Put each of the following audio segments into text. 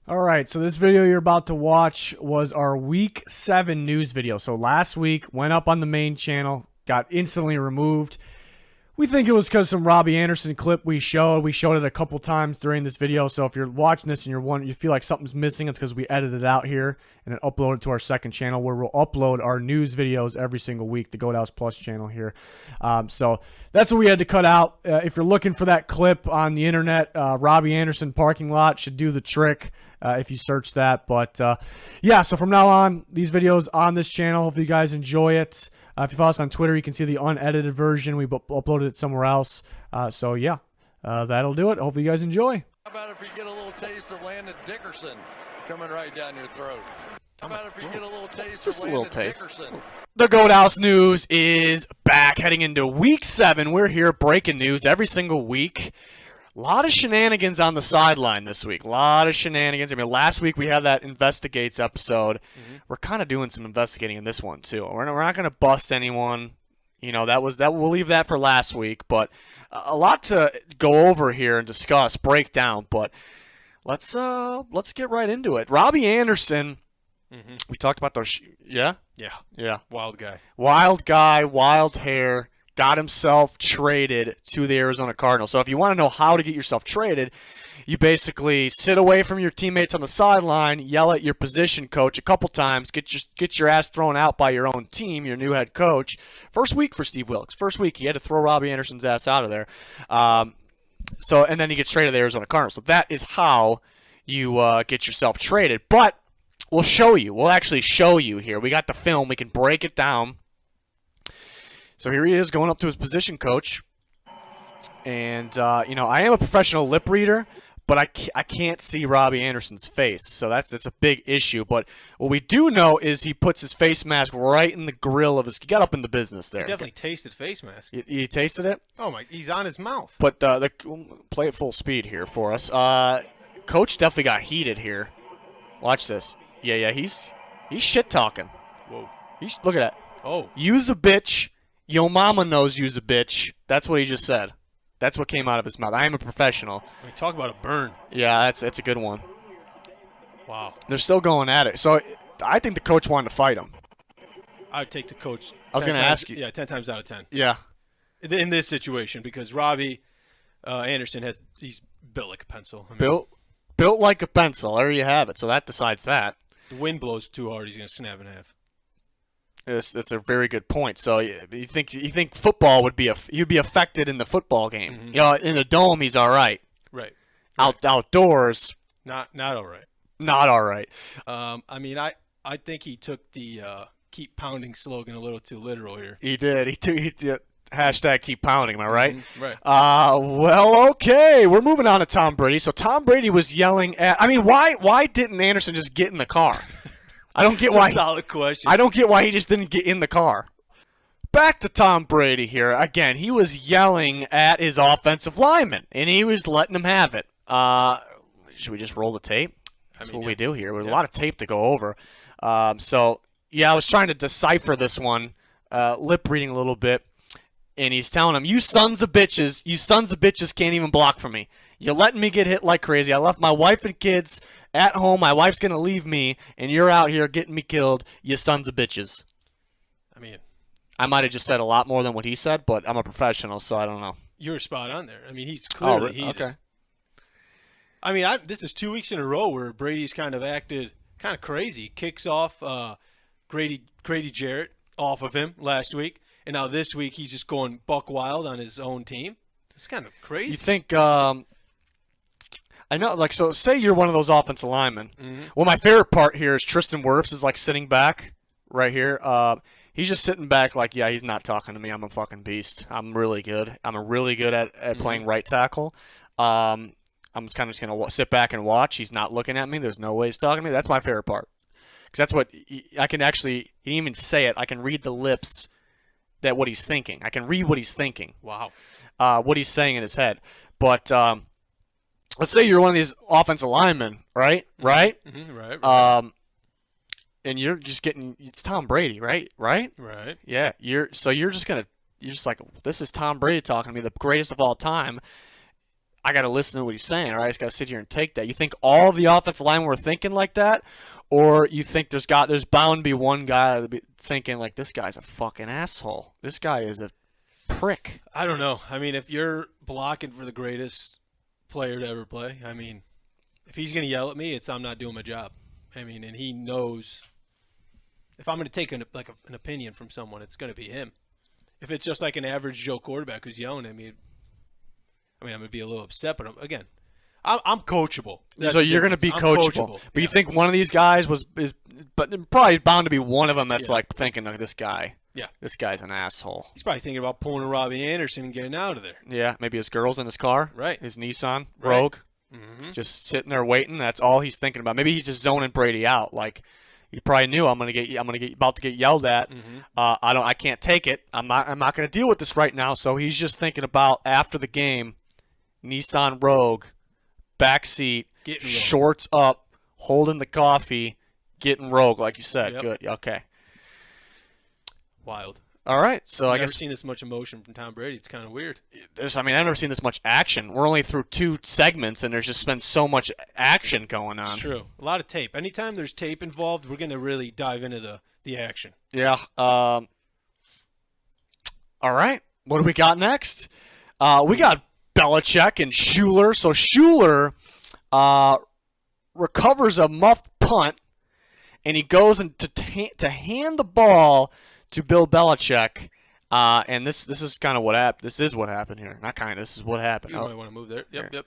All right, so this video you're about to watch was our Week 7 news video. So last week, went up on the main channel, got instantly removed. We think it was because some Robbie Anderson clip we showed. We showed it a couple times during this video. So if you're watching this and you feel like something's missing, it's because we edited it out here and then uploaded it to our second channel where we'll upload our news videos every single week, the Goat House Plus channel here. So that's what we had to cut out. If you're looking for that clip on the internet, Robbie Anderson parking lot should do the trick if you search that. But yeah, so from now on, these videos on this channel, hopefully you guys enjoy it. If you follow us on Twitter, you can see the unedited version. We uploaded it somewhere else. So, yeah, that'll do it. Hopefully you guys enjoy. How about if you get a little taste of Landon Dickerson coming right down your throat? How about if you get a little taste Just of a little Landon taste. Dickerson? The Goat House News is back heading into Week 7. We're here breaking news every single week. A lot of shenanigans on the sideline this week. A lot of shenanigans. I mean, last week we had that Investigates episode. We're kind of doing some investigating in this one, too. We're not going to bust anyone. You know, we'll leave that for last week. But a lot to go over here and discuss, break down. But let's get right into it. Robbie Anderson, we talked about those. Yeah? Yeah. Wild guy. Wild guy, wild hair. Got himself traded to the Arizona Cardinals. So if you want to know how to get yourself traded, you basically sit away from your teammates on the sideline, yell at your position coach a couple times, get your ass thrown out by your own team, your new head coach. First week for Steve Wilkes. First week he had to throw Robbie Anderson's ass out of there. And then he gets traded to the Arizona Cardinals. So that is how you get yourself traded. But we'll show you. We'll actually show you here. We got the film. We can break it down. So here he is going up to his position coach. And, you know, I am a professional lip reader, but I can't see Robbie Anderson's face. So that's a big issue. But what we do know is he puts his face mask right in the grill of his – he got up in the business there. He definitely tasted face mask. You tasted it? Oh, my. He's on his mouth. But play at full speed here for us. Coach definitely got heated here. Watch this. Yeah, he's shit-talking. Whoa. Look at that. Oh. Use a bitch. Yo mama knows you's a bitch. That's what he just said. That's what came out of his mouth. I am a professional. I mean, talk about a burn. Yeah, that's a good one. Wow. They're still going at it. So I think the coach wanted to fight him. I would take the coach. I was going to ask you. Yeah, 10 times out of 10. Yeah. In this situation, because Robbie Anderson he's built like a pencil. I mean, built like a pencil. There you have it. So that decides that. The wind blows too hard, he's going to snap in half. That's a very good point. So you think football he'd be affected in the football game? You know, in the dome he's all right. Right. Outdoors, not all right. Not all right. I mean, I think he took the keep pounding slogan a little too literal here. He did. He did. Hashtag keep pounding. Am I right? Right. Well, okay. We're moving on to Tom Brady. So Tom Brady was yelling at. I mean, why didn't Anderson just get in the car? I don't get why. Solid question. I don't get why he just didn't get in the car. Back to Tom Brady here. Again, he was yelling at his offensive lineman, and he was letting him have it. Should we just roll the tape? That's what we do here. There's a lot of tape to go over. So, yeah, I was trying to decipher this one, lip reading a little bit, and he's telling him, you sons of bitches can't even block for me. You're letting me get hit like crazy. I left my wife and kids at home. My wife's going to leave me, and you're out here getting me killed, you sons of bitches. I mean, I might have just said a lot more than what he said, but I'm a professional, so I don't know. You were spot on there. I mean, he's clearly heated. Okay. I mean, this is 2 weeks in a row where Brady's kind of acted kind of crazy. Kicks off Grady Jarrett off of him last week, and now this week he's just going buck wild on his own team. It's kind of crazy. You think I know, like, so say you're one of those offensive linemen. Well, my favorite part here is Tristan Wirfs is, like, sitting back right here. He's just sitting back like, yeah, he's not talking to me. I'm a fucking beast. I'm really good. I'm really good at playing right tackle. I'm just kind of just going to sit back and watch. He's not looking at me. There's no way he's talking to me. That's my favorite part. Because that's what I can actually – he didn't even say it. I can read the lips that what he's thinking. I can read what he's thinking. Wow. What he's saying in his head. But let's say you're one of these offensive linemen, right? Right? Right. And you're just getting – it's Tom Brady, right? Right? Right. Yeah. You're just like, this is Tom Brady talking to me, the greatest of all time. I got to listen to what he's saying, all right? I just got to sit here and take that. You think all of the offensive line were thinking like that? Or you think there's bound to be one guy that be thinking, like, this guy's a fucking asshole. This guy is a prick. I don't know. I mean, if you're blocking for the greatest player to ever play, I mean, if he's going to yell at me, I'm not doing my job. I mean, and he knows if I'm going to take an opinion from someone, it's going to be him. If it's just like an average Joe quarterback who's yelling at me, I'm going to be a little upset. But again, I'm coachable. So you're going to be coachable. But you think one of these guys is probably bound to be one of them that's like thinking, like, this guy. Yeah. This guy's an asshole. He's probably thinking about pulling a Robbie Anderson and getting out of there. Yeah, maybe his girl's in his car. Right. His Nissan Rogue. Mm-hmm. Just sitting there waiting. That's all he's thinking about. Maybe he's just zoning Brady out. Like, he probably knew I'm gonna get about to get yelled at. Mm-hmm. I can't take it. I'm not gonna deal with this right now. So he's just thinking about after the game, Nissan Rogue, back seat, shorts up, holding the coffee, getting Rogue, like you said. Yep. Good. Okay. Wild. All right. So I've I guess never seen this much emotion from Tom Brady. It's kind of weird. I've never seen this much action. We're only through 2 segments, and there's just been so much action going on. It's true. A lot of tape. Anytime there's tape involved, we're going to really dive into the action. Yeah. All right. What do we got next? We got Belichick and Schuler. So Schuler recovers a muffed punt, and he goes to hand the ball to Bill Belichick. And this is kind of what happened. This is what happened here. Not kind of. This is what happened. You might want to move there. Yep.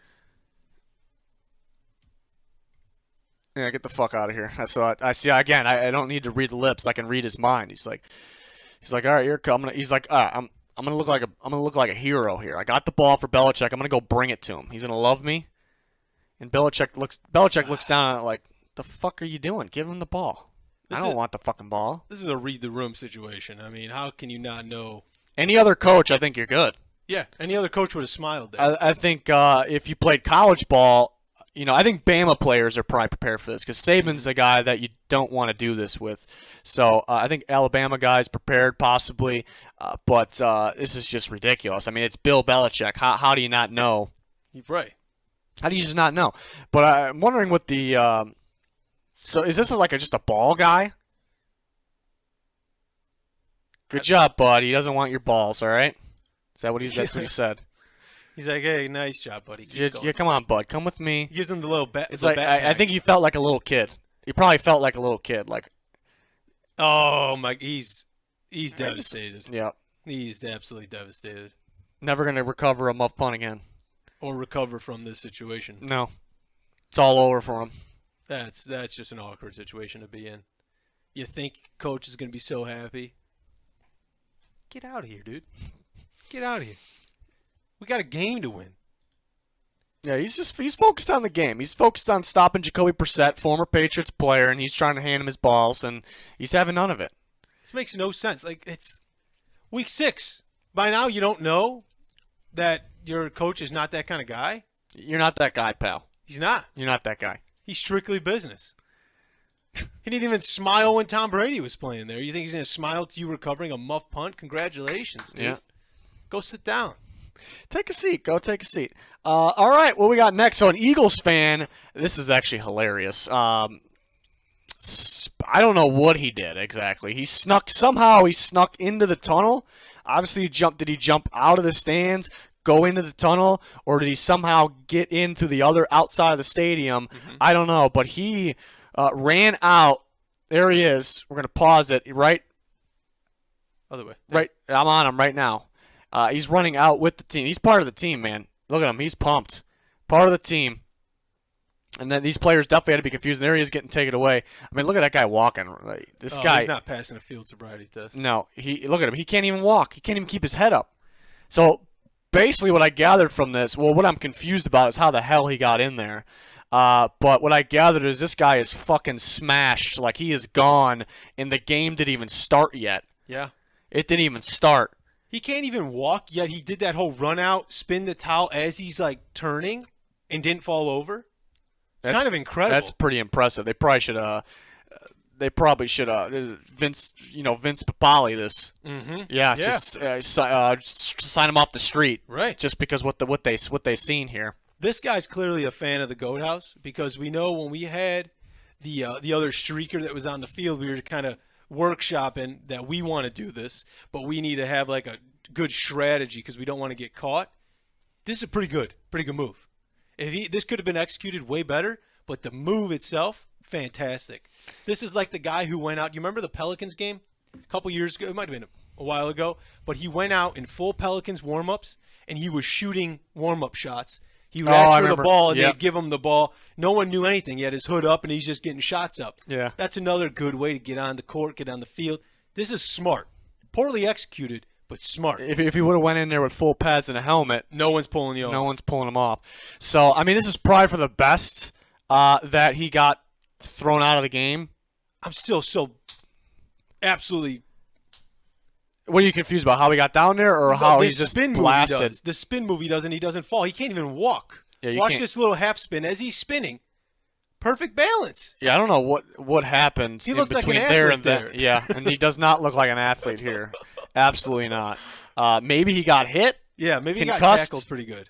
Yeah, get the fuck out of here. So I see again. I don't need to read the lips. I can read his mind. He's like, all right, you're coming. He's like, I'm gonna look like a hero here. I got the ball for Belichick. I'm gonna go bring it to him. He's gonna love me. And Belichick looks down at it like, the fuck are you doing? Give him the ball. I don't want the fucking ball. This is a read the room situation. I mean, how can you not know? Any other coach, I think you're good. Yeah, any other coach would have smiled there. I think if you played college ball, I think Bama players are probably prepared for this because Saban's a guy that you don't want to do this with. So I think Alabama guys prepared possibly, but this is just ridiculous. I mean, it's Bill Belichick. How do you not know? You're right. How do you just not know? But I'm wondering what the so is this like just a ball guy? Good job, bud. He doesn't want your balls, all right? Is that what that's what he said? He's like, hey, nice job, buddy. Yeah, come on, bud. Come with me. He gives him the little bat. It's like I think he felt like a little kid. He probably felt like a little kid. Like, oh my, he's devastated. Yeah. He's absolutely devastated. Never gonna recover a muff punt again. Or recover from this situation. No. It's all over for him. That's just an awkward situation to be in. You think coach is gonna be so happy? Get out of here, dude. Get out of here. We got a game to win. Yeah, he's focused on the game. He's focused on stopping Jacoby Brissett, former Patriots player, and he's trying to hand him his balls, and he's having none of it. This makes no sense. Like, it's week 6. By now, you don't know that your coach is not that kind of guy? You're not that guy, pal. He's not. You're not that guy. He's strictly business. He didn't even smile when Tom Brady was playing there. You think he's going to smile to you recovering a muff punt? Congratulations, dude. Yeah. Go sit down. Take a seat. Go take a seat. All right, what we got next? So an Eagles fan, this is actually hilarious. I don't know what he did exactly. He snuck into the tunnel. Obviously, did he jump out of the stands, go into the tunnel, or did he somehow get in through the other outside of the stadium? Mm-hmm. I don't know, but he ran out. There he is. We're going to pause it. Right? Other way. Right. I'm on him right now. He's running out with the team. He's part of the team, man. Look at him. He's pumped. Part of the team. And then these players definitely had to be confused. And there he is getting taken away. I mean, look at that guy walking. This guy. He's not passing a field sobriety test. No. Look at him. He can't even walk. He can't even keep his head up. So basically what I gathered from this, well, what I'm confused about is how the hell he got in there. But what I gathered is this guy is fucking smashed. Like, he is gone, and the game didn't even start yet. Yeah. It didn't even start. He can't even walk, yet he did that whole run out, spin the towel as he's, like, turning and didn't fall over. It's kind of incredible. That's pretty impressive. They probably should Vince Papali this. Mm-hmm. Yeah, just sign him off the street. Right. Just because what they seen here. This guy's clearly a fan of the Goat House because we know when we had the other streaker that was on the field, we were kind of workshopping that we want to do this, but we need to have like a good strategy because we don't want to get caught. This is a pretty good move. This could have been executed way better, but the move itself, fantastic. This is like the guy who went out. You remember the Pelicans game a couple years ago? It might have been a while ago, but he went out in full Pelicans warm-ups, and he was shooting warm-up shots. He would ask for the ball, and they'd give him the ball. No one knew anything. He had his hood up, and he's just getting shots up. Yeah. That's another good way to get on the court, get on the field. This is smart. Poorly executed, but smart. If he would have went in there with full pads and a helmet, no one's pulling you off. No one's pulling him off. So, I mean, this is probably for the best that he got thrown out of the game. I'm still so absolutely. What are you confused about? How he got down there, or how he's just blasted? The spin move he doesn't fall. He can't even walk. Yeah, Watch this little half spin as he's spinning. Perfect balance. Yeah, I don't know what happened in between like there and there. Yeah, and he does not look like an athlete here. Absolutely not. Maybe he got hit. Yeah, maybe concussed. He got tackled pretty good.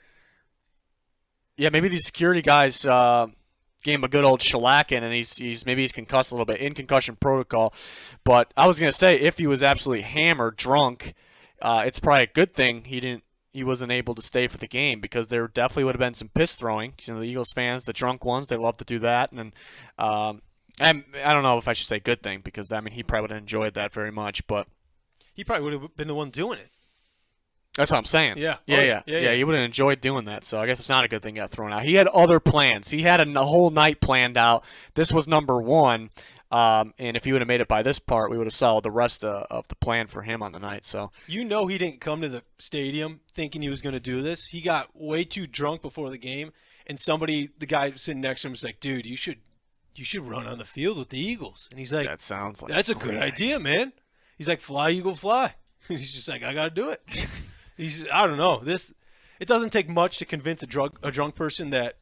Yeah, maybe these security guys gave him a good old shellacking, and he's concussed a little bit in concussion protocol. But I was gonna say, if he was absolutely hammered, drunk, it's probably a good thing he wasn't able to stay for the game, because there definitely would have been some piss throwing. You know, the Eagles fans, the drunk ones, they love to do that, and I don't know if I should say good thing, because I mean he probably would have enjoyed that very much, but he probably would have been the one doing it. That's what I'm saying. Yeah. Yeah. He would have enjoyed doing that. So I guess it's not a good thing he got thrown out. He had other plans. He had a whole night planned out. This was number one. And if he would have made it by this part, we would have solved the rest of the plan for him on the night. So he didn't come to the stadium thinking he was going to do this. He got way too drunk before the game, and the guy sitting next to him was like, "Dude, you should run on the field with the Eagles." And he's like, that sounds like that's a good idea, man. He's like, "Fly, Eagle, fly." He's just like, "I got to do it." I don't know. It doesn't take much to convince a drunk person that,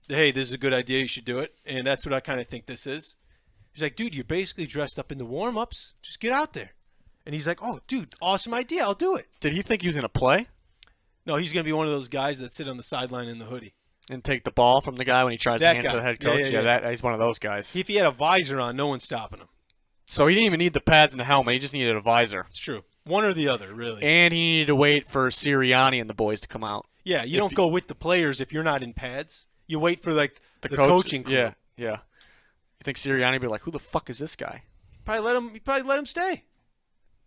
hey, this is a good idea, you should do it. And that's what I kind of think this is. He's like, dude, you're basically dressed up in the warm-ups. Just get out there. And he's like, oh, dude, awesome idea. I'll do it. Did he think he was going to play? No, he's going to be one of those guys that sit on the sideline in the hoodie. And take the ball from the guy when he tries to hand it to the head coach? Yeah. He's one of those guys. If he had a visor on, no one's stopping him. So he didn't even need the pads and the helmet. He just needed a visor. It's true. One or the other, really. And he needed to wait for Sirianni and the boys to come out. Yeah, you don't go with the players if you're not in pads. You wait for like the coaching crew. Yeah. You think Sirianni would be like, who the fuck is this guy? Probably let him stay.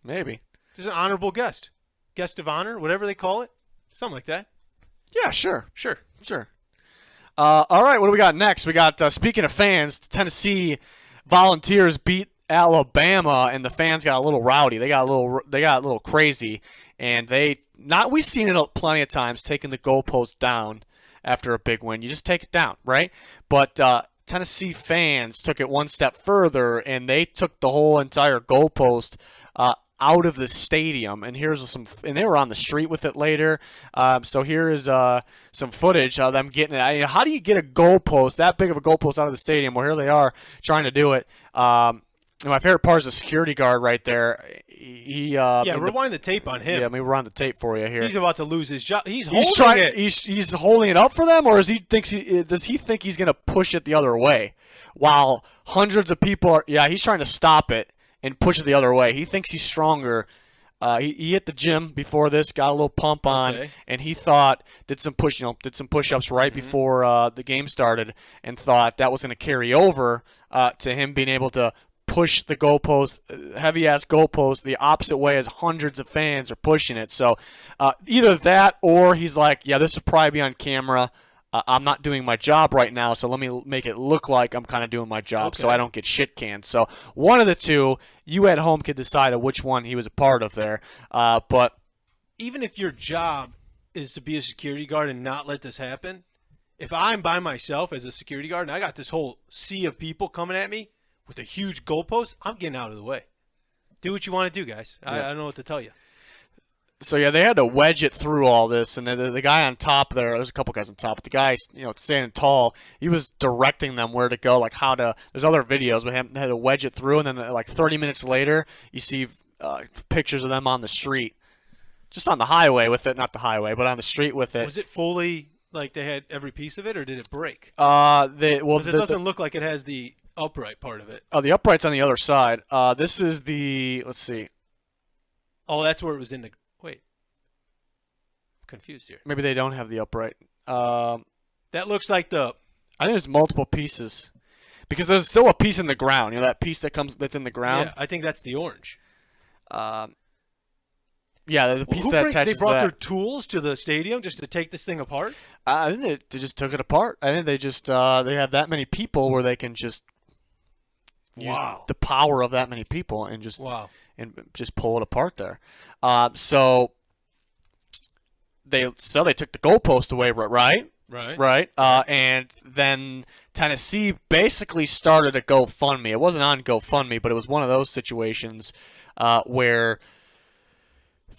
Maybe. Just an honorable guest. Guest of honor, whatever they call it. Something like that. Yeah, sure. All right, what do we got next? We got, speaking of fans, the Tennessee Volunteers beat Alabama, and the fans got a little rowdy. They got a little crazy, and we've seen it plenty of times, taking the goalpost down after a big win. You just take it down, right? But Tennessee fans took it one step further, and they took the whole entire goalpost out of the stadium. And and they were on the street with it later. So here is some footage of them getting it. How do you get a goalpost, that big of a goalpost, out of the stadium? Well, here they are trying to do it. And my favorite part is the security guard right there. Rewind the tape on him. Yeah, let me run the tape for you here. He's about to lose his job. He's holding it up for them, or does he think he's going to push it the other way? While hundreds of people are, he's trying to stop it and push it the other way. He thinks he's stronger. He hit the gym before this, got a little pump on, and he thought did some push-ups right before the game started, and thought that was going to carry over to him being able to push the goalpost, heavy-ass goalpost, the opposite way as hundreds of fans are pushing it. So either that, or he's like, this will probably be on camera. I'm not doing my job right now, so let me make it look like I'm kind of doing my job so I don't get shit canned. So one of the two, you at home could decide which one he was a part of there. But even if your job is to be a security guard and not let this happen, if I'm by myself as a security guard and I got this whole sea of people coming at me with a huge goalpost, I'm getting out of the way. Do what you want to do, guys. I don't know what to tell you. So, they had to wedge it through all this, and the guy on top there's a couple guys on top, but the guy, standing tall, he was directing them where to go, like how to, there's other videos with him, they had to wedge it through, and then like 30 minutes later, you see pictures of them on the street, just on the highway with it, not the highway, but on the street with it. Was it fully Like they had every piece of it, or did it break? Well, Because it doesn't look like it has the upright part of it. Oh, the upright's on the other side. This is the. Let's see. Oh, that's where it was in the. Wait, I'm confused here. Maybe they don't have the upright. That looks like the. I think there's multiple pieces, because there's still a piece in the ground. You know that piece that's in the ground. Yeah, I think that's the orange. Yeah, the piece that attaches They brought to their that. tools to the stadium just to take this thing apart. I think they just took it apart. I think they just they have that many people where they can just use Wow. the power of that many people and just Wow. pull it apart there. So they took the goalpost away, right? Right. And then Tennessee basically started a GoFundMe. It wasn't on GoFundMe, but it was one of those situations where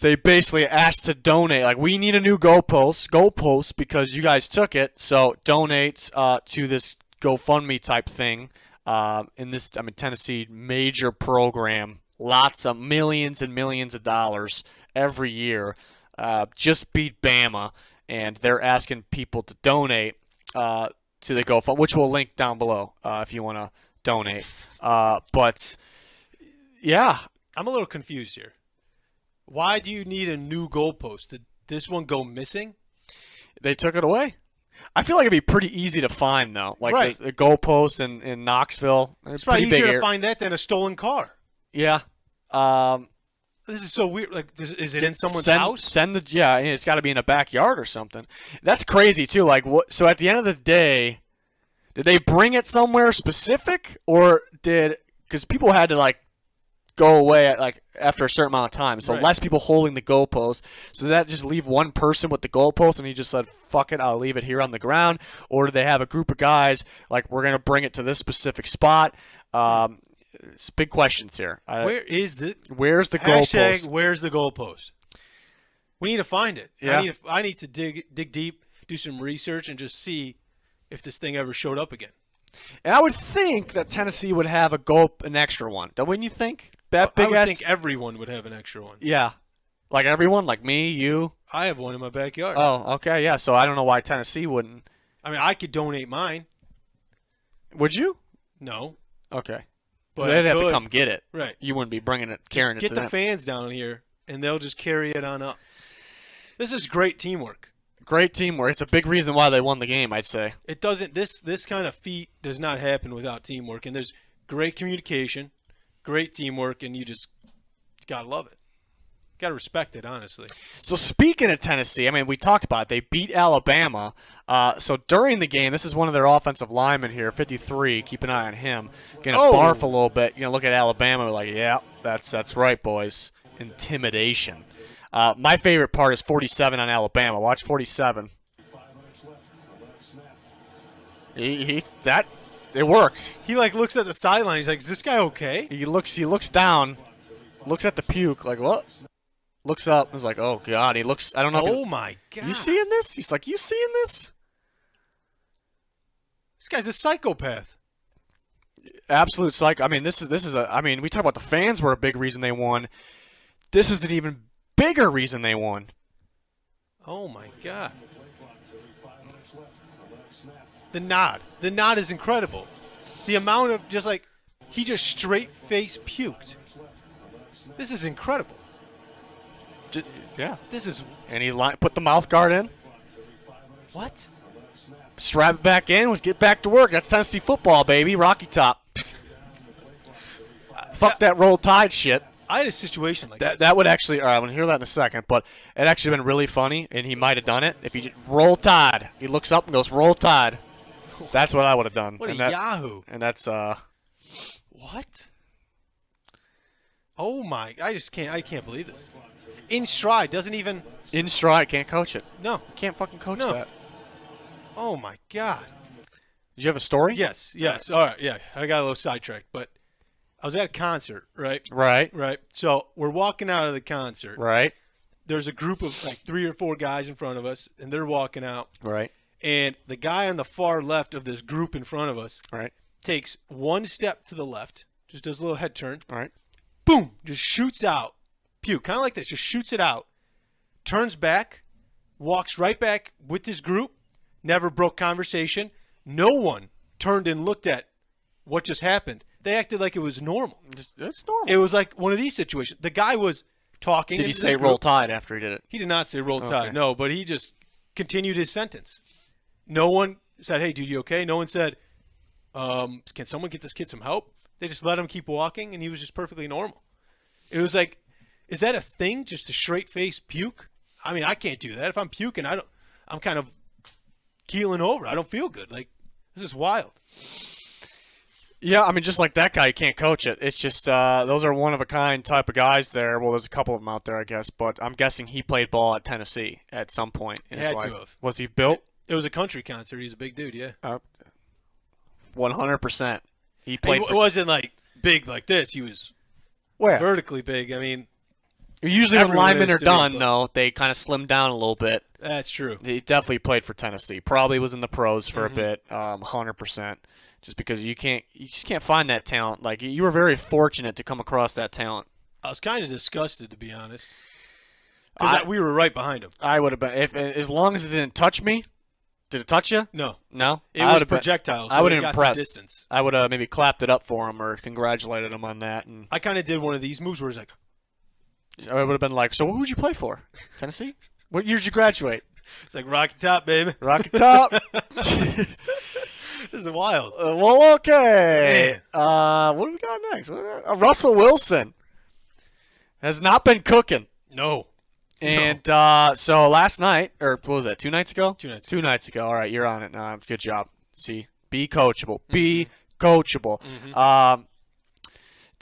they basically asked to donate. Like, we need a new goalpost because you guys took it. So donate to this GoFundMe type thing. Tennessee major program, lots of millions and millions of dollars every year. Just beat Bama, and they're asking people to donate to the GoFundMe, which we'll link down below if you want to donate. But yeah, I'm a little confused here. Why do you need a new goalpost? Did this one go missing? they took it away. I feel like it'd be pretty easy to find though, like Right. the goalpost in Knoxville. It's probably pretty big easier to area. find that than a stolen car. Yeah. This is so weird. Like, is it in someone's send, house? Send the it's got to be in a backyard or something. That's crazy too. Like what? So at the end of the day, did they bring it somewhere specific, or because people had to like go away after a certain amount of time, so Right. less people holding the goalpost. So did that just leave one person with the goalpost, and he just said, "Fuck it, I'll leave it here on the ground," or did they have a group of guys like, we're gonna bring it to this specific spot? It's big questions here. Where is the Where's the hashtag? goalpost? Where's the goalpost? We need to find it. Yeah. I need to dig deep, do some research, and just see if this thing ever showed up again. And I would think that Tennessee would have an extra one. Wouldn't you think? That I big would ass. think everyone would have an extra one. Yeah, like everyone, like me, you. I have one in my backyard. Oh, okay, yeah. So I don't know why Tennessee wouldn't. I mean, I could donate mine. Would you? No, Okay, but they'd I have to could. come get it. Right. You wouldn't be bringing it, carrying Just it get to the them. fans down here, and they'll just carry it on up. This is great teamwork. Great teamwork. It's a big reason why they won the game, I'd say. It doesn't. This kind of feat does not happen without teamwork. And there's great communication, great teamwork, and you just gotta love it. Gotta respect it, honestly. So speaking of Tennessee, I mean, we talked about it. They beat Alabama. So during the game, this is one of their offensive linemen here, 53. Keep an eye on him. Gonna barf a little bit. You know, look at Alabama. We're like, yeah, that's right, boys. Intimidation. My favorite part is 47 on Alabama. Watch 47. It works. He like looks at the sideline. He's like, "Is this guy okay?" He looks down, looks at the puke, like what? Looks up, and is like, oh god. He looks. I don't know. Oh my god! You seeing this? He's like, you seeing this? This guy's a psychopath. Absolute psych. I mean, this is a. I mean, we talk about the fans were a big reason they won. This is an even bigger reason they won. Oh my god! The nod is incredible. The amount of he just straight face puked. This is incredible. Yeah. This is And he put the mouth guard in, what? strap it back in, get back to work. That's Tennessee football, baby. Rocky Top. Fuck that roll tide shit. I had a situation like this. That would actually. All right, I'm gonna hear that in a second, but it actually been really funny, and he might have done it if he just roll tide. He looks up and goes roll tide. That's what I would have done. What a and yahoo! And that's What? Oh my! I can't believe this. In stride doesn't even. in stride. Can't coach it. No. Can't fucking coach No. that. Oh my god. Did you have a story? Yes. All right. Yeah. I got a little sidetracked, but I was at a concert, right? Right. Right. So we're walking out of the concert. Right. There's a group of like 3 or 4 guys in front of us, and they're walking out. Right. And the guy on the far left of this group in front of us Right. takes one step to the left, just does a little head turn, Right. boom, just shoots out, puke, kind of like this, just shoots it out, turns back, walks right back with this group, never broke conversation. No one turned and looked at what just happened. They acted like it was normal. It's normal. It was like one of these situations. The guy was talking. Did he say roll tide after he did it? He did not say roll tide, Okay. no, but he just continued his sentence. No one said, hey, dude, you okay? No one said, can someone get this kid some help? They just let him keep walking, and he was just perfectly normal. It was like, is that a thing, just a straight-face puke? I mean, I can't do that. If I'm puking, I'm kind of keeling over. I don't feel good. Like, this is wild. Yeah, I mean, just like that guy, you can't coach it. It's just those are one-of-a-kind type of guys there. Well, there's a couple of them out there, I guess, but I'm guessing he played ball at Tennessee at some point in his Had life. to have. Was he built? It was a country concert. He's a big dude, yeah. 100%. He played It wasn't like big like this. He was where? vertically big. I mean, Usually when everyone linemen is are to me, done, but- though, they kind of slim down a little bit. that's true. He definitely played for Tennessee. Probably was in the pros for Mm-hmm. a bit, 100%. Just because you just can't find that talent. Like, you were very fortunate to come across that talent. I was kind of disgusted, to be honest. Because we were right behind him. I would have been, as long as it didn't touch me. Did it touch you? No. No? It I was would've been- projectiles. So I would have it got some impressed. distance. I would have maybe clapped it up for him or congratulated him on that. And I kind of did one of these moves where it's like, I would have been like, so what would you play for? Tennessee? What year did you graduate? it's like Rocky Top, baby. Rocky Top. This is wild. Well, okay. What do we got next? Russell Wilson has not been cooking. No. And so last night, or what was that, 2 nights ago? 2 nights Two nights ago. All right, you're on it now. Good job. See, be coachable. Be coachable.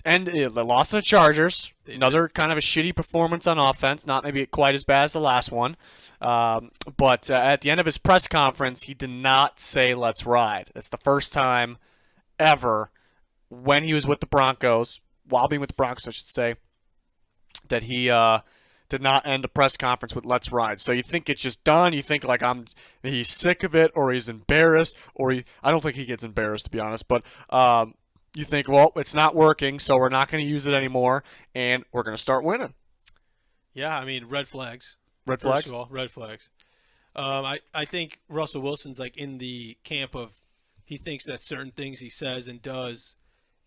And they lost to the Chargers. Another kind of a shitty performance on offense. Not maybe quite as bad as the last one. But at the end of his press conference, he did not say "Let's ride." That's the first time ever when he was with the Broncos, while being with the Broncos, I should say, that he did not end the press conference with "Let's ride." So you think it's just done? You think like he's sick of it, or he's embarrassed, or I don't think he gets embarrassed, to be honest. But you think, well, it's not working, so we're not going to use it anymore, and we're going to start winning. Yeah, I mean, red flags. Red First flags? of all, red flags. I think Russell Wilson's like in the camp of he thinks that certain things he says and does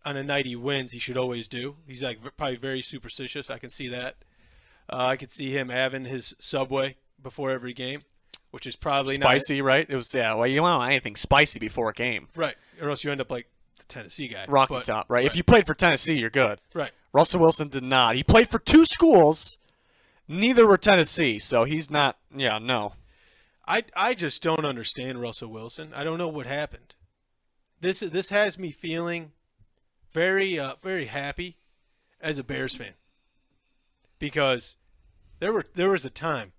on a night he wins, he should always do. He's like probably very superstitious. I can see that. I could see him having his Subway before every game, which is probably Spicy, right? It was, yeah, well, you don't want anything spicy before a game. right, or else you end up like the Tennessee guy. Rocky But- Top, right? If you played for Tennessee, you're good. Right. Russell Wilson did not. He played for 2 schools. Neither were Tennessee, so he's not, yeah, no. I just don't understand Russell Wilson. I don't know what happened. This has me feeling very very happy as a Bears fan, because there was a time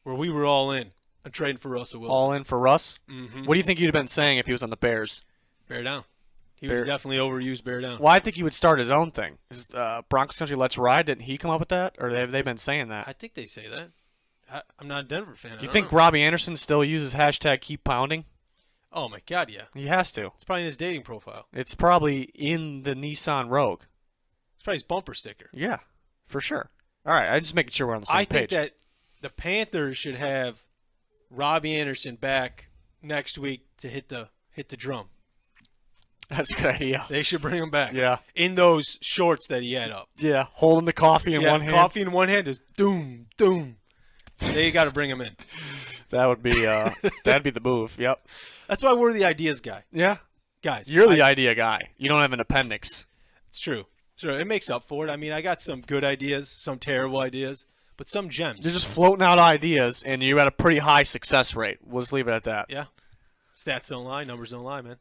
where we were all in on trading for Russell Wilson. All in for Russ? Mm-hmm. What do you think you'd have been saying if he was on the Bears? Bear down. He Bear- was definitely overused. Bear down. Well, I think he would start his own thing. Is Broncos Country Let's Ride, didn't he come up with that? Or have they been saying that? I think they say that. I'm not a Denver fan. I You don't think know. Robbie Anderson still uses hashtag keep pounding? Oh my God, yeah. He has to. It's probably in his dating profile. It's probably in the Nissan Rogue. It's probably his bumper sticker. Yeah, for sure. All right, I'm just making sure we're on the same I page. think that the Panthers should have Robbie Anderson back next week to hit the drum. That's a good idea. They should bring him back. Yeah. In those shorts that he had up. Yeah, holding the coffee in one hand. Coffee in one hand is doom, doom. They got to bring him in. That would be that'd be the move. Yep. That's why we're the ideas guy. Yeah. Guys. You're the idea guy. You don't have an appendix. It's true. It's true. It makes up for it. I mean, I got some good ideas, some terrible ideas, but some gems. You're just floating out ideas, and you had a pretty high success rate. We'll just leave it at that. Yeah. Stats don't lie. Numbers don't lie, man.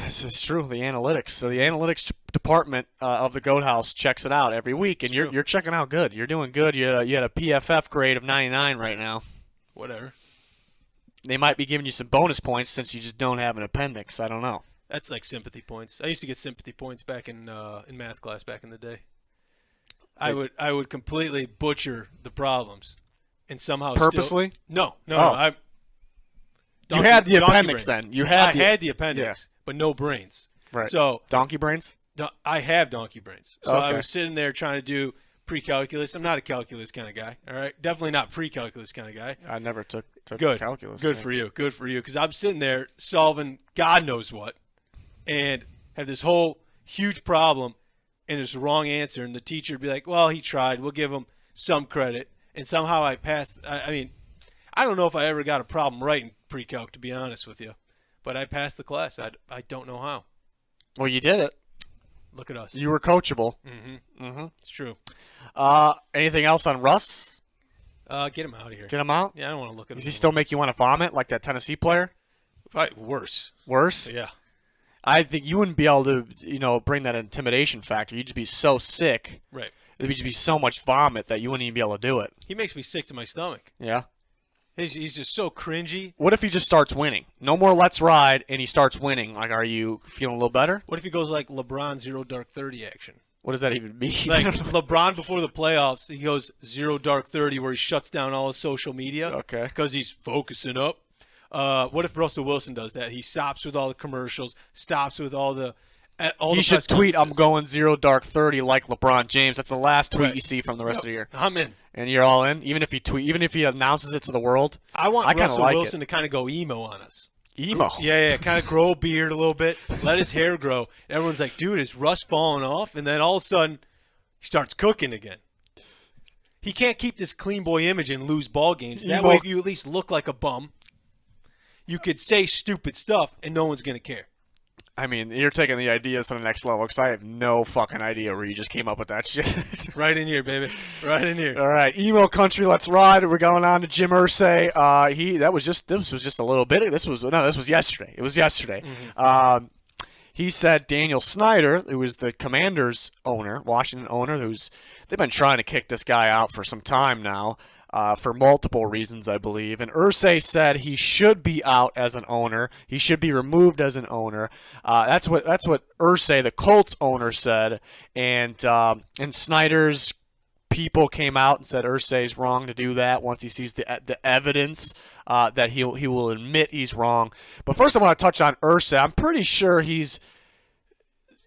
This is true. The analytics. So the analytics department of the Goat House checks it out every week, and True. you're checking out good. You're doing good. You had a PFF grade of 99 right now. Whatever. They might be giving you some bonus points since you just don't have an appendix. I don't know. That's like sympathy points. I used to get sympathy points back in math class back in the day. I would completely butcher the problems, and somehow Purposely? No. Oh. You had the appendix then. You had I had the appendix, Yeah. but no brains. Right. So Donkey brains? I have donkey brains. So I Okay. was sitting there trying to do pre-calculus. I'm not a calculus kind of guy. All right, definitely not pre-calculus kind of guy. I never took Good. calculus. Good for you. Good for you. Because I'm sitting there solving God knows what, and have this whole huge problem, and it's the wrong answer, and the teacher would be like, "Well, he tried. We'll give him some credit." And somehow I passed. I mean, I don't know if I ever got a problem right in pre-calc, to be honest with you, but I passed the class. I don't know how. Well, you did it. Look at us. You were coachable. It's true. Anything else on Russ? Get him out of here. Get him out? Yeah, I don't want to look at him. Does he still make you want to vomit like that Tennessee player? Probably worse. Worse? Yeah. I think you wouldn't be able to, bring that intimidation factor. You'd just be so sick. Right. There'd just be so much vomit that you wouldn't even be able to do it. He makes me sick to my stomach. Yeah. He's just so cringy. What if he just starts winning? No more Let's Ride, and he starts winning. Like, are you feeling a little better? What if he goes like LeBron 0 dark 30 action? What does that even mean? Like LeBron before the playoffs, he goes 0 dark 30 where he shuts down all his social media. Okay. Because he's focusing up. What if Russell Wilson does that? He stops with all the commercials, stops with all the he should tweet, "I'm going 0 dark 30 like LeBron James." That's the last tweet you see from the rest of the year. I'm in. And you're all in, even if he announces it to the world. I want Russell like Wilson to kind of go emo on us. Emo. Yeah, kind of grow a beard a little bit, let his hair grow. Everyone's like, dude, is Russ falling off? And then all of a sudden, he starts cooking again. He can't keep this clean boy image and lose ball games. That way, if you at least look like a bum, you could say stupid stuff and no one's going to care. I mean, you're taking the ideas to the next level because I have no fucking idea where you just came up with that shit. Right in here, baby. Right in here. All right, emo country, let's ride. We're going on to Jim Irsay. This was just a little bit. This was yesterday. It was yesterday. Mm-hmm. He said Daniel Snyder, who was the Commanders owner, Washington owner, they've been trying to kick this guy out for some time now. For multiple reasons, I believe. And Irsay said he should be out as an owner. He should be removed as an owner. That's what Irsay, the Colts owner, said. And Snyder's people came out and said Irsay's wrong to do that once he sees the evidence that he will admit he's wrong. But first I want to touch on Irsay. I'm pretty sure he's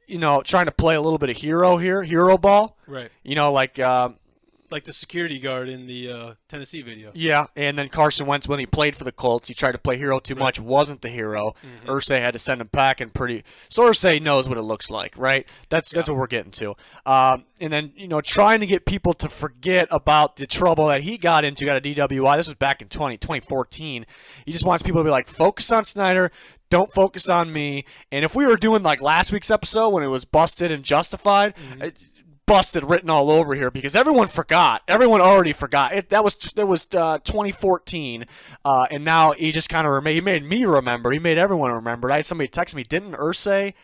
trying to play a little bit of hero ball. Right. Like the security guard in the Tennessee video. Yeah, and then Carson Wentz, when he played for the Colts, he tried to play hero too much, wasn't the hero. Irsay had to send him packing so Irsay knows what it looks like, right? That's what we're getting to. And then, trying to get people to forget about the trouble that he got into, got a DWI. This was back in 2014. He just wants people to be like, focus on Snyder, don't focus on me. And if we were doing like last week's episode when it was busted and justified, busted written all over here because everyone forgot. Everyone already forgot. That was 2014, and now he just kind of he made me remember. He made everyone remember. I had somebody text me, didn't Irsay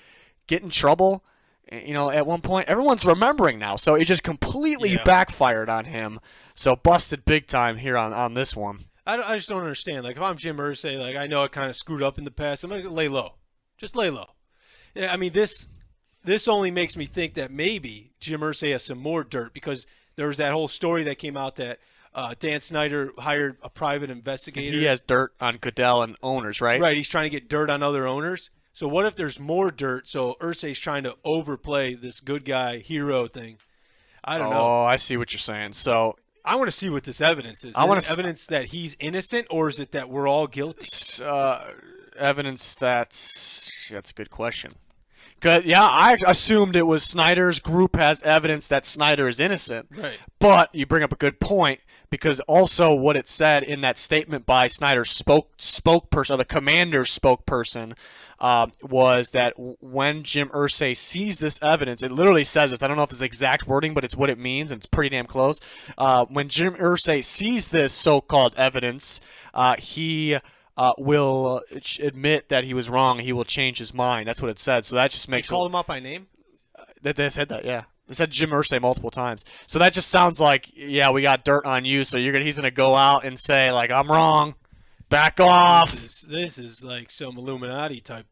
get in trouble? At one point, everyone's remembering now. So it just completely backfired on him. So busted big time here on this one. I just don't understand. Like if I'm Jim Irsay, like I know I kind of screwed up in the past. I'm gonna lay low. Just lay low. Yeah, I mean This only makes me think that maybe Jim Irsay has some more dirt because there was that whole story that came out that Dan Snyder hired a private investigator. He has dirt on Goodell and owners, right? Right. He's trying to get dirt on other owners. So what if there's more dirt? So Irsay's trying to overplay this good guy hero thing. I don't know. Oh, I see what you're saying. So I want to see what this evidence is. Is it evidence that he's innocent or is it that we're all guilty? Evidence that's a good question. I assumed it was Snyder's group has evidence that Snyder is innocent. Right. But you bring up a good point because also what it said in that statement by Snyder's spokesperson, or the Commander's spokesperson, was that when Jim Irsay sees this evidence, it literally says this. I don't know if it's exact wording, but it's what it means, and it's pretty damn close. When Jim Irsay sees this so-called evidence, he will admit that he was wrong. He will change his mind. That's what it said. So that just makes. They called him out by name. They said that, yeah. They said Jim Irsay multiple times. So that just sounds like, yeah, we got dirt on you. So he's gonna go out and say like, I'm wrong, back off. This is like some Illuminati type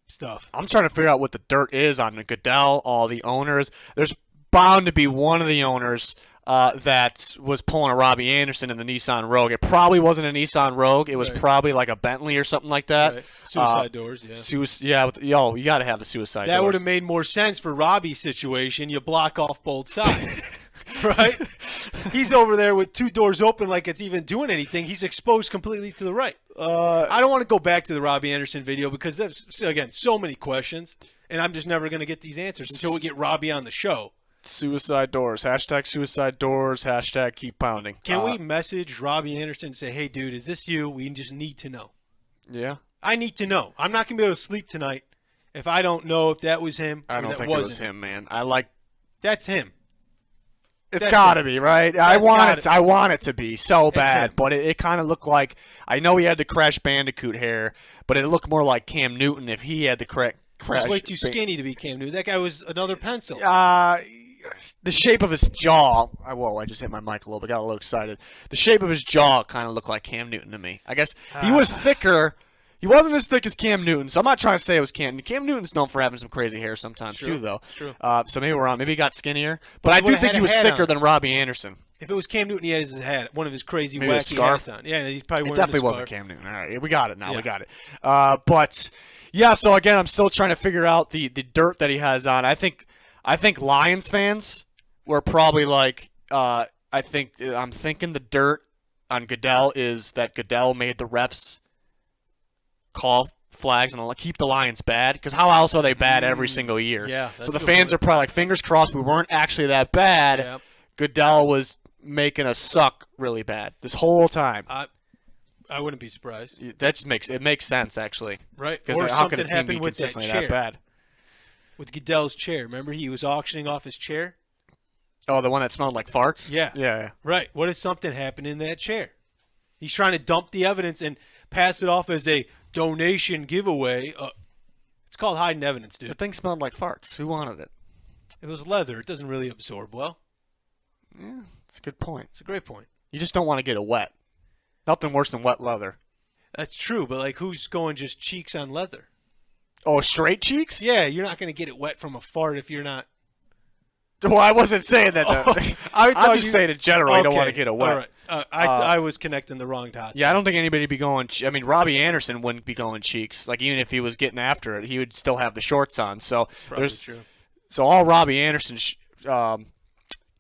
stuff. I'm trying to figure out what the dirt is on Goodell, all the owners. There's bound to be one of the owners that was pulling a Robbie Anderson in the Nissan Rogue. It probably wasn't a Nissan Rogue. It was probably like a Bentley or something like that. Right. Suicide doors, yeah. You got to have the suicide doors. That would have made more sense for Robbie's situation. You block off both sides. right? He's over there with 2 doors open like it's even doing anything. He's exposed completely to the right. I don't want to go back to the Robbie Anderson video because there's, again, so many questions, and I'm just never going to get these answers until we get Robbie on the show. Suicide doors. Hashtag suicide doors. Hashtag keep pounding. Can we message Robbie Anderson and say, hey, dude, is this you? We just need to know. Yeah. I need to know. I'm not going to be able to sleep tonight if I don't know if that was him or I don't that think it wasn't was him, man. That's him. It's got to be, right? I want it to be so bad, him. but it kind of looked like, I know he had the Crash Bandicoot hair, but it looked more like Cam Newton if he had the Crash. He's way too skinny to be Cam Newton. That guy was another pencil. The shape of his jaw. Whoa, I just hit my mic a little bit. Got a little excited. The shape of his jaw kind of looked like Cam Newton to me. I guess he was thicker. He wasn't as thick as Cam Newton, so I'm not trying to say it was Cam. Cam Newton's known for having some crazy hair sometimes too, though. True. So maybe we're wrong. Maybe he got skinnier, but I do think he was thicker than Robbie Anderson. If it was Cam Newton, he had his hat, one of his crazy Maybe a wacky scarf. hats on. Yeah, he's probably wearing It definitely the wasn't scarf. Cam Newton. All right, we got it now. Yeah. We got it. But yeah, so again, I'm still trying to figure out the dirt that he has on. I think Lions fans were probably like, I'm thinking the dirt on Goodell is that Goodell made the refs call flags and keep the Lions bad, because how else are they bad every single year? Yeah. So the fans are probably like, fingers crossed we weren't actually that bad. Yep. Goodell was making us suck really bad this whole time. I wouldn't be surprised. That just makes sense, actually. Right. Because Or how could a something team be happened with that consistently chair. that bad? With Goodell's chair. Remember he was auctioning off his chair? Oh, the one that smelled like farts? Yeah. Yeah. Right. What if something happened in that chair? He's trying to dump the evidence and pass it off as a donation giveaway. It's called hiding evidence, dude. The thing smelled like farts. Who wanted it? It was leather. It doesn't really absorb well. Yeah, it's a good point. It's a great point. You just don't want to get it wet. Nothing worse than wet leather. That's true, but like who's going just cheeks on leather? Oh, straight cheeks? Yeah, you're not going to get it wet from a fart if you're not. Well, I wasn't saying that. I'm just saying in general, you don't want to get it wet. All right. I was connecting the wrong dots. Yeah, I don't think anybody would be going. I mean, Robbie Anderson wouldn't be going cheeks. Like, even if he was getting after it, he would still have the shorts on. So Probably true. So all Robbie Anderson, I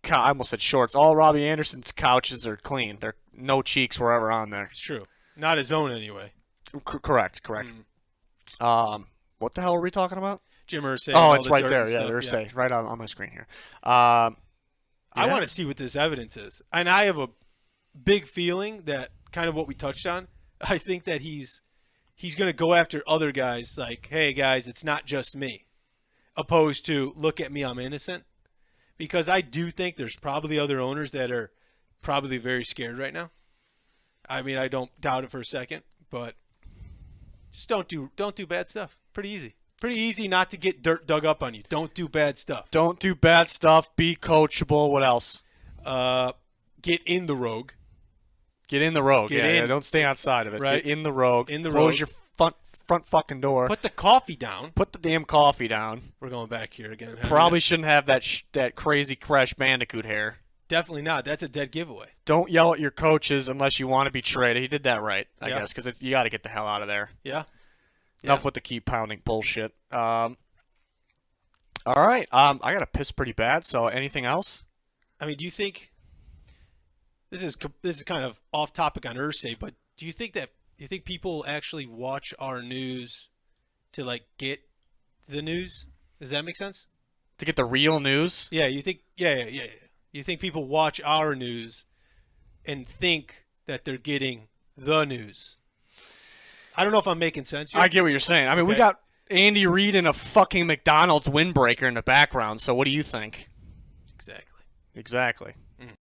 almost said shorts. All Robbie Anderson's couches are clean. There, no cheeks were ever on there. It's true. Not his own anyway. Correct. What the hell were we talking about? Jim Irsay. Oh, it's right there. Yeah, stuff. Irsay, right on my screen here. I want to see what this evidence is, and I have a big feeling that kind of what we touched on. I think that he's going to go after other guys like, hey guys, it's not just me, opposed to look at me, I'm innocent, because I do think there's probably other owners that are probably very scared right now. I mean, I don't doubt it for a second, but just don't do bad stuff. Pretty easy. Pretty easy not to get dirt dug up on you. Don't do bad stuff. Don't do bad stuff. Be coachable. What else? Get in the rogue. Get in the rogue. Get Yeah, in. don't stay outside of it. Right. Get in the rogue. In the Close rogue. your front fucking door. Put the coffee down. Put the damn coffee down. We're going back here again. Probably shouldn't have that crazy Crash Bandicoot hair. Definitely not. That's a dead giveaway. Don't yell at your coaches unless you want to be traded. He did that right, I Yeah. guess, because you got to get the hell out of there. Yeah. Enough with the keep pounding bullshit. All right. I got to piss pretty bad, so anything else? I mean, do you think this is kind of off topic on Irsay, but do you think people actually watch our news to like get the news? Does that make sense? To get the real news? Yeah, you think yeah. You think people watch our news and think that they're getting the news? I don't know if I'm making sense here. I get what you're saying. I mean, we Okay. got Andy Reid and a fucking McDonald's windbreaker in the background, so what do you think? Exactly. Exactly.